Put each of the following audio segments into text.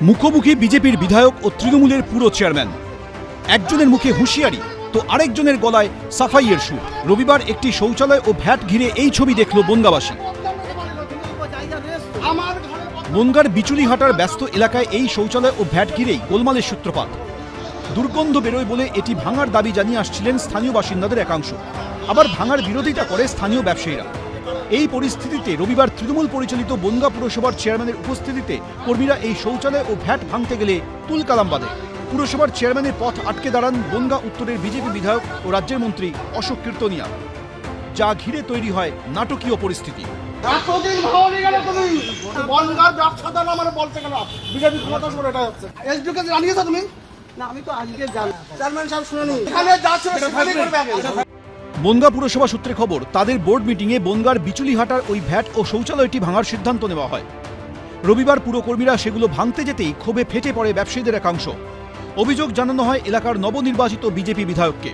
মুখোমুখি বিজেপির বিধায়ক ও তৃণমূলের পুরো চেয়ারম্যান। একজনের মুখে হুঁশিয়ারি তো আরেকজনের গলায় সাফাইয়ের সুর। রবিবার একটি শৌচালয় ও ভ্যাট ঘিরে এই ছবি দেখল বনগাঁবাসী। বনগাঁর বিচুলিহাটার ব্যস্ত এলাকায় এই শৌচালয় ও ভ্যাট ঘিরেই গোলমালের সূত্রপাত। দুর্গন্ধ বেরোয় বলে এটি ভাঙার দাবি জানিয়ে আসছিলেন স্থানীয় বাসিন্দাদের একাংশ, আবার ভাঙার বিরোধিতা করে স্থানীয় ব্যবসায়ীরা। এই পরিস্থিতিতে রবিবার তৃণমূল পরিচালিত বনগাঁ পুরসভার চেয়ারম্যানের উপস্থিতিতে কর্মীরা এই শৌচালয় ও ভ্যাট ভাঙতে গেলে তুলকালাম বাঁধে। পুরসভার চেয়ারম্যানের পথ আটকে দাঁড়ান বনগাঁ উত্তরের বিজেপি বিধায়ক ও রাজ্যের মন্ত্রী অশোক কীর্তনিয়া, যা ঘিরে তৈরি হয় নাটকীয় পরিস্থিতি। বনগাঁ পুরসভা সূত্রে খবর, তাদের বোর্ড মিটিংয়ে বনগাঁর বিচুলিহাটার ওই ভ্যাট ও শৌচালয়টি ভাঙার সিদ্ধান্ত নেওয়া হয়। রবিবার পুরকর্মীরা সেগুলো ভাঙতে যেতেই ক্ষোভে ফেটে পড়ে ব্যবসায়ীদের একাংশ। অভিযোগ জানানো হয় এলাকার নবনির্বাচিত বিজেপি বিধায়ককে।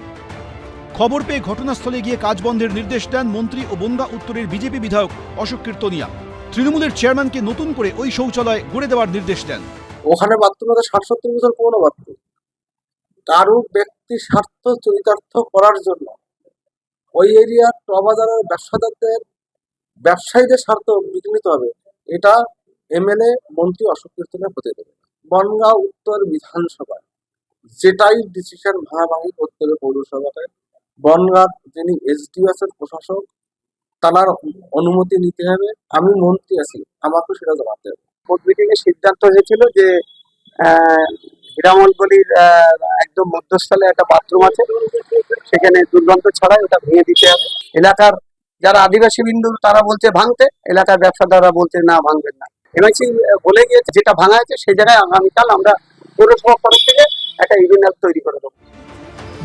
খবর পেয়ে ঘটনাস্থলে গিয়ে কাজ বন্ধের নির্দেশ দেন মন্ত্রী ও বনগাঁ উত্তরের বিজেপি বিধায়ক অশোক কীর্তনিয়া। তৃণমূলের চেয়ারম্যানকে নতুন করে ওই শৌচালয় গড়ে দেওয়ার নির্দেশ দেন। ওখানে বাথরুম ৬০-৭০ বছর পুরনো বাথরুম, কারো ব্যক্তি স্বার্থ চরিতার্থ করার জন্য ওই এরিয়ার টবাজারের ব্যবসায়ীদের স্বার্থ বিঘ্নিত হবে, এটা এমএলএ মন্ত্রী অশোক কীর্তনিয়া হতে দেবে। বনগাঁ উত্তর বিধানসভায় যেটাই ডিসিশন ভাঙাভাঙি করতে হবে পৌরসভাতে, বনগাঁর যিনি এসডিএস এর প্রশাসক তার অনুমতি নিতে হবে। আমি মন্ত্রী আছি, আমাকে সেটা জানাতে হবে। বোর্ড মিটিং এ সিদ্ধান্ত হয়েছিল যে হীরামল গলির একদম মধ্যস্থলে একটা বাথরুম আছে, সেখানে দুর্গন্ধ ছড়ায়, ওটা ভেঙে দিতে হবে। এলাকার যারা আদিবাসী বিন্দু তারা বলছে ভাঙতে, এলাকার ব্যবসাদাররা বলছে না ভাঙবেন না। এমআইসি বলে গিয়েছে যেটা ভাঙা আছে সেই জায়গায় আগামীকাল আমরা পৌরসভার তরফ থেকে একটা ইউনিয়ন তৈরি করে দেবো।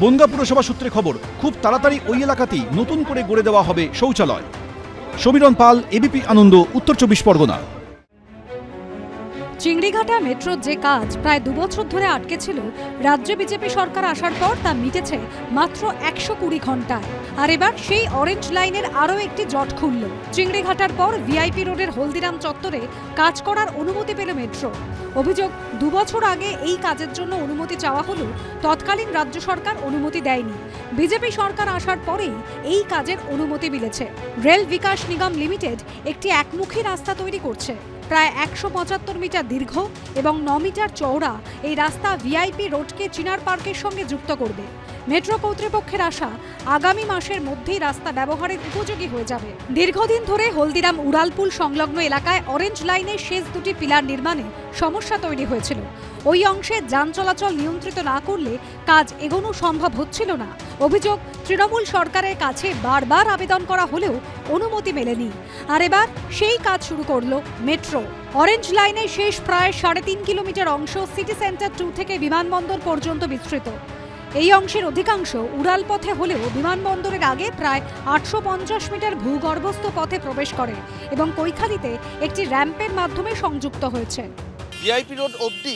বনগাঁ পুরসভা সূত্রে খবর, খুব তাড়াতাড়ি ওই এলাকাতেই নতুন করে গড়ে দেওয়া হবে শৌচালয়। সমীরণ পাল, এবিপি আনন্দ, উত্তর ২৪ পরগনা। চিংড়িঘাটা মেট্রোর যে কাজ প্রায় ২ বছর ধরে আটকে ছিল, রাজ্য বিজেপি সরকার আসার পর তা মিটেছে মাত্র ১২০ ঘন্টায়। আর এবার সেই অরেঞ্জ লাইনের আরও একটি জট খুলল। চিংড়িঘাটার পর ভিআইপি রোডের হলদিরাম চত্বরে কাজ করার অনুমতি পেল মেট্রো। অভিযোগ, ২ বছর আগে এই কাজের জন্য অনুমতি চাওয়া হলেও তৎকালীন রাজ্য সরকার অনুমতি দেয়নি। বিজেপি সরকার আসার পরেই এই কাজের অনুমতি মিলেছে। রেল বিকাশ নিগম লিমিটেড একটি একমুখী রাস্তা তৈরি করছে। প্রায় ১৭৫ মিটার দীর্ঘ এবং ৯ মিটার চওড়া এই রাস্তা ভিআইপি রোডকে চিনার পার্কের সঙ্গে যুক্ত করবে। মেট্রো কর্তৃপক্ষের আশা, আগামী মাসের মধ্যেই রাস্তা ব্যবহারের উপযোগী হয়ে যাবে। দীর্ঘদিন ধরে হলদিরাম উড়ালপুল সংলগ্ন এলাকায় অরেঞ্জ লাইনের শেষ দুটি পিলার নির্মাণে সমস্যা তৈরি হয়েছিল। ওই অংশে যান চলাচল নিয়ন্ত্রিত না করলে কাজ এগোনো সম্ভব হচ্ছিল না। অভিযোগ, তৃণমূল সরকারের কাছে বারবার আবেদন করা হলেও অনুমতি মেলেনি। আর এবার সেই কাজ শুরু করলো মেট্রো। অরেঞ্জ লাইনের শেষ প্রায় ৩.৫ কিলোমিটার অংশ সিটি সেন্টার 2 থেকে বিমানবন্দর পর্যন্ত বিস্তৃত। এই অংশের অধিকাংশ উড়াল পথে হলেও বিমানবন্দরের আগে প্রায় ৮৫০ মিটার ভূগর্ভস্থ পথে প্রবেশ করে এবং কৈখালিতে একটি র্যাম্পের মাধ্যমে সংযুক্ত হয়েছে। ভিআইপি রোড অবধি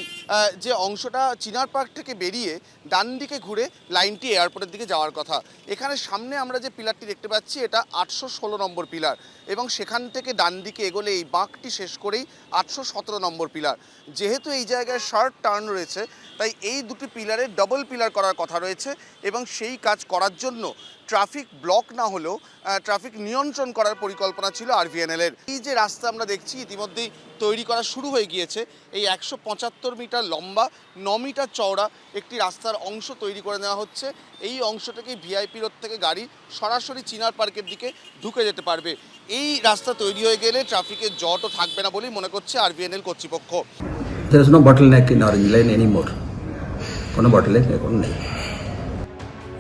যে অংশটা চিনার পার্ক থেকে বেরিয়ে ডান দিকে ঘুরে লাইনটি এয়ারপোর্টের দিকে যাওয়ার কথা। এখানে সামনে আমরা যে পিলারটি দেখতে পাচ্ছি এটা ৮১৬ নম্বর পিলার এবং সেখান থেকে ডান দিকে এগোলে এই বাঁকটি শেষ করেই ৮১৭ নম্বর পিলার। যেহেতু এই জায়গায় শার্প টার্ন রয়েছে, তাই এই দুটি পিলারে ডবল পিলার করার কথা রয়েছে এবং সেই কাজ করার জন্য ট্রাফিক ব্লক না হলেও ট্রাফিক নিয়ন্ত্রণ করার পরিকল্পনা ছিল আরভিএনএল-এর। এই যে রাস্তা আমরা দেখছি ইতিমধ্যেই তৈরি করা শুরু হয়ে গিয়েছে। এই ১৭৫ মিটার লম্বা ৯ মিটার চওড়া একটি রাস্তার অংশ তৈরি করে নেওয়া হচ্ছে। এই অংশটাকে ভিআইপি রোড থেকে গাড়ি সরাসরি চিনার পার্কের দিকে ঢুকে যেতে পারবে। এই রাস্তা তৈরি হয়ে গেলে ট্রাফিকের জটও থাকবে না বলেই মনে করছে আরভিএনএল কর্তৃপক্ষ। There is no bottleneck in Orange Line anymore. কোনো bottleneck এখন নেই।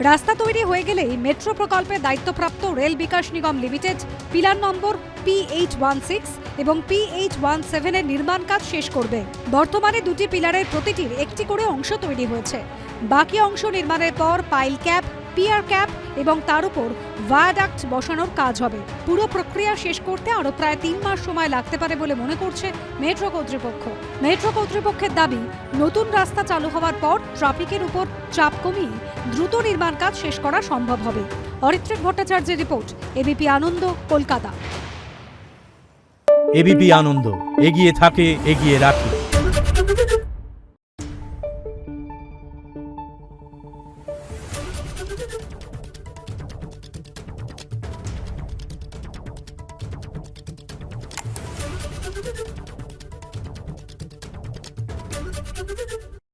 রাস্তা তৈরি হয়ে গেলেই মেট্রো প্রকল্পের দায়িত্বপ্রাপ্ত rail Vikas Nigam limited pillar নম্বর PH16 এবং PH17 এর নির্মাণ কাজ শেষ করবে। বর্তমানে দুটি পিলারের প্রতিটির একটি করে অংশ তৈরি হয়েছে। বাকি অংশ নির্মাণের পর পাইল ক্যাপ, পিয়ার ক্যাপ এবং তার উপর ভায়াডাক্ট বসানোর কাজ হবে। পুরো প্রক্রিয়া শেষ করতে আরও প্রায় ৩ মাস সময় লাগতে পারে বলে মনে করছে মেট্রো কর্তৃপক্ষ। মেট্রো কর্তৃপক্ষের দাবি, নতুন রাস্তা চালু হওয়ার পর ট্রাফিকের উপর চাপ কমিয়ে দ্রুত নির্মাণ কাজ শেষ করা সম্ভব হবে। অরিত্রিক ভট্টাচার্যের রিপোর্ট, এবিপি আনন্দ, কলকাতা। এবিপি আনন্দ, এগিয়ে থাকে, এগিয়ে রাখে।